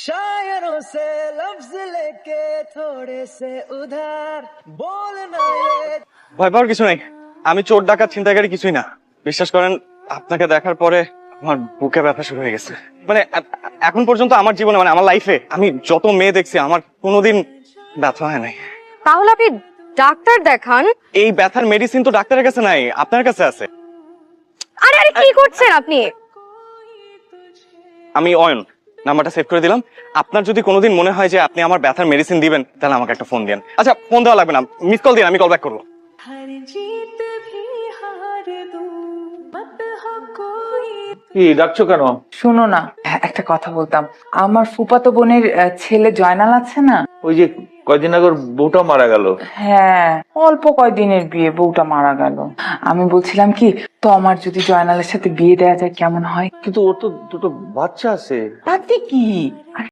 शायरों से लफ्ज लेके थोड़े से उधार बोलना ये। ভয় পাওয়ার কিছু নাই, আমি চোর ডাকাত ছিনতাইকারী কিছুই না। বিশ্বাস করেন, আপনাকে দেখার পরে আমার বুকে ব্যথা শুরু হয়ে গেছে। মানে এখন পর্যন্ত আমার জীবনে, মানে আমার লাইফে আমি যত মেয়ে দেখছি, আমার কোনোদিন ব্যথা হয় নাই। তাহলে আপনি ডাক্তার দেখান। এই ব্যথার মেডিসিন তো ডাক্তারের কাছে নাই, আপনার কাছে আছে। আরে আরে কি করছেন আপনি? আমি অয়ন, নাম্বারটা সেভ করে দিলাম। আপনার যদি কোনোদিন মনে হয় যে আপনি আমার ব্যথার মেডিসিন দিবেন, তাহলে আমাকে একটা ফোন দিন। আচ্ছা, ফোন দেওয়া লাগবে না, মিস কল দিন, আমি কল ব্যাক করবো। কি ডাকছো কেন? শোনো না, একটা কথা বলতাম। আমার ফুফাতো বোনের ছেলে জয়নাল আছে না? ওই যে কয়দিন আগে ওর বউটা মারা গেল। হ্যাঁ, অল্প কয়দিনের বিয়ে, বউটা মারা গেল। আমি বলছিলাম কি, তো আমার যদি জয়নালের সাথে বিয়ে দেওয়া যায় কেমন হয়? কিন্তু ওর তো দুটো বাচ্চা আছে। তাতে কি? আর